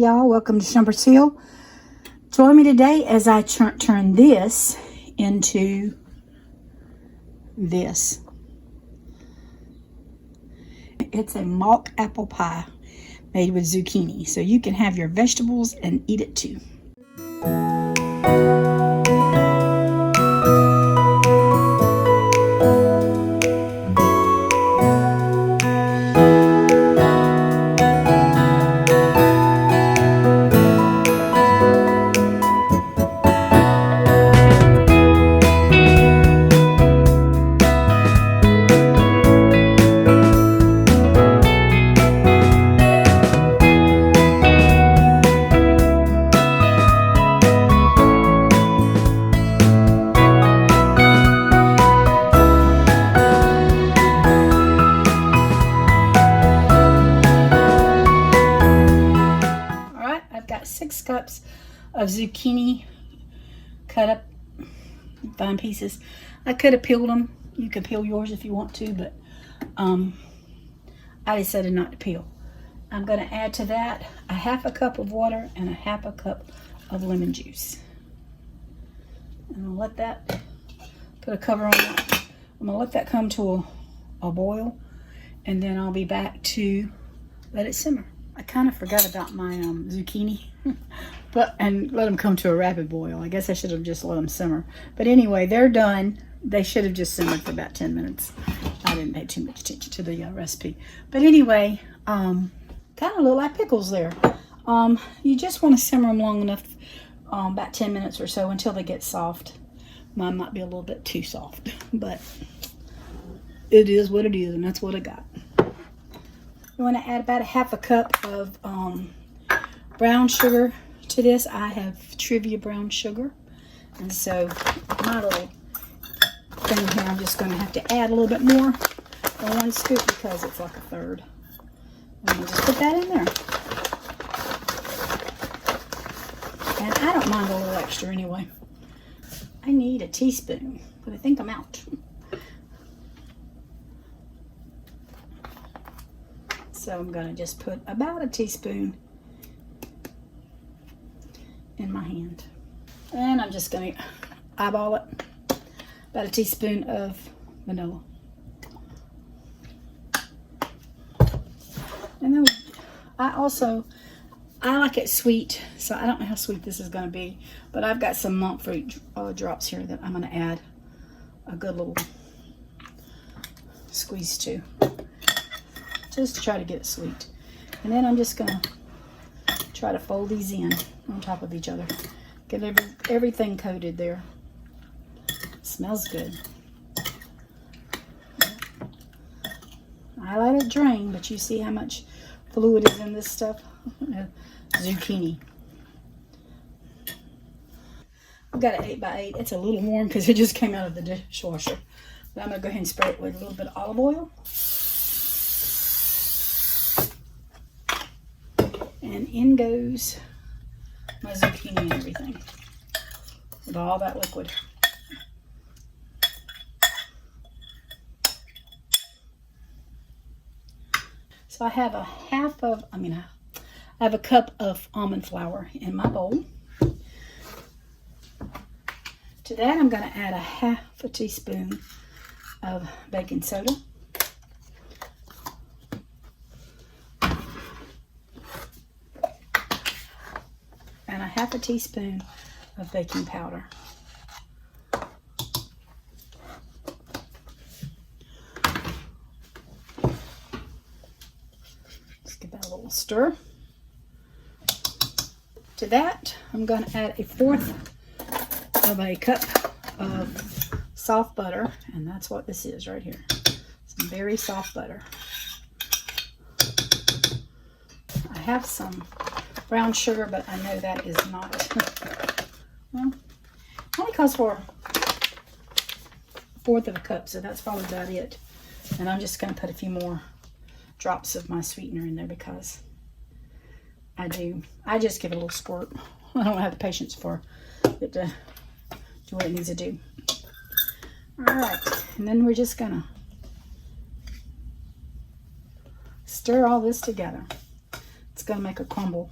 Y'all, welcome to Shumpert's Hill. Join me today as I turn this into this. It's a mock apple pie made with zucchini, so you can have your vegetables and eat it too. Got 6 cups of zucchini cut up in fine pieces. I could have peeled them. You could peel yours if you want to, but I decided not to peel. I'm going to add to that a 1/2 cup of water and a 1/2 cup of lemon juice. And I'll let that, put a cover on that. I'm going to let that come to a boil, and then I'll be back to let it simmer. I kind of forgot about my zucchini, and let them come to a rapid boil. I guess I should have just let them simmer. But anyway, they're done. They should have just simmered for about 10 minutes. I didn't pay too much attention to the recipe. But anyway, kind of look like pickles there. You just want to simmer them long enough, about 10 minutes or so, until they get soft. Mine might be a little bit too soft, but it is what it is, and that's what I got. You want to add about a 1/2 cup of brown sugar to this. I have Trivia brown sugar, and so my little thing here, I'm just going to have to add a little bit more than 1 scoop because it's like 1/3. And you just put that in there, and I don't mind a little extra anyway. I need a teaspoon, but I think I'm out. So I'm going to just put about a teaspoon in my hand. And I'm just going to eyeball it. About a teaspoon of vanilla. And then I like it sweet, so I don't know how sweet this is going to be, but I've got some monk fruit drops here that I'm going to add a good little squeeze to. Just to try to get it sweet. And then I'm just going to try to fold these in on top of each other. Get everything coated there. Smells good. I let it drain, but you see how much fluid is in this stuff? Zucchini. I've got an 8x8. It's a little warm because it just came out of the dishwasher. But I'm going to go ahead and spray it with a little bit of olive oil. And in goes my zucchini and everything with all that liquid. So I have I have a cup of almond flour in my bowl. To that I'm going to add a 1/2 teaspoon of baking soda. And a 1/2 teaspoon of baking powder. Just give that a little stir. To that, I'm going to add 1/4 of a cup of soft butter, and that's what this is right here. Some very soft butter. I have some brown sugar, but I know that is not, well, only calls for 1/4 of a cup, so that's probably about it. And I'm just going to put a few more drops of my sweetener in there because I just give it a little squirt. I don't have the patience for it to do what it needs to do. All right, and then we're just going to stir all this together. It's going to make a crumble.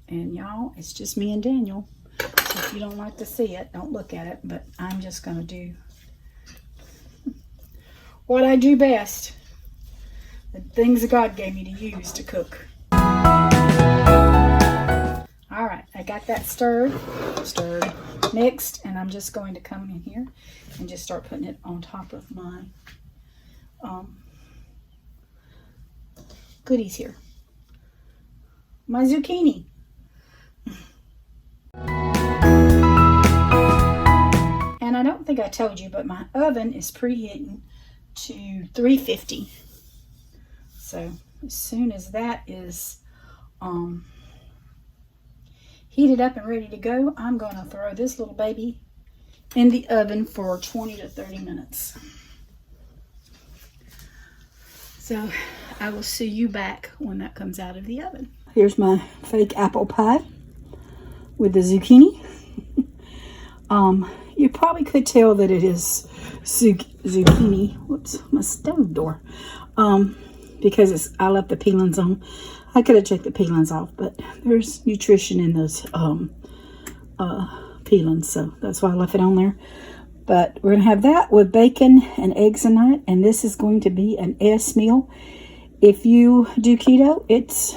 And y'all, it's just me and Daniel. So if you don't like to see it, don't look at it. But I'm just going to do what I do best. The things that God gave me to use to cook. Alright, I got that stirred, mixed, and I'm just going to come in here and just start putting it on top of my goodies here. My zucchini. And I don't think I told you, but my oven is preheating to 350. So as soon as that is heated up and ready to go, I'm going to throw this little baby in the oven for 20 to 30 minutes. So I will see you back when that comes out of the oven. Here's my fake apple pie with the zucchini. You probably could tell that it is zucchini. Whoops, my stove door. Because I left the peelings on. I could have checked the peelings off, but there's nutrition in those peelings, so that's why I left it on there. But we're going to have that with bacon and eggs tonight, and this is going to be an S meal. If you do keto, it's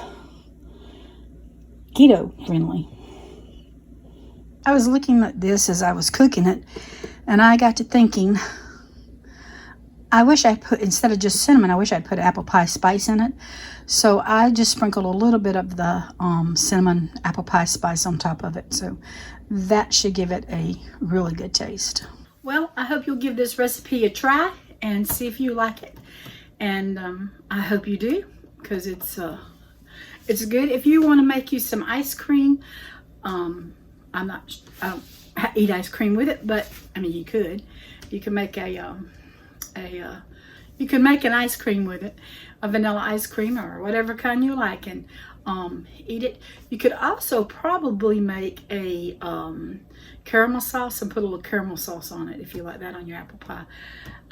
keto friendly. I was looking at this as I was cooking it, and I got to thinking, I wish I put, instead of just cinnamon, I wish I'd put apple pie spice in it. So I just sprinkled a little bit of the cinnamon apple pie spice on top of it. So that should give it a really good taste. Well, I hope you'll give this recipe a try and see if you like it. And I hope you do, because it's good. If you want to make you some ice cream, I don't eat ice cream with it, but I mean, you could. You can make you can make an ice cream with it, a vanilla ice cream or whatever kind you like, and eat it. You could also probably make a caramel sauce and put a little caramel sauce on it if you like that on your apple pie.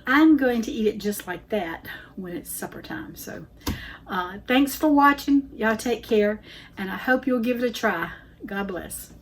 I'm going to eat it just like that when it's supper time. So thanks for watching. Y'all take care, and I hope you'll give it a try. God bless.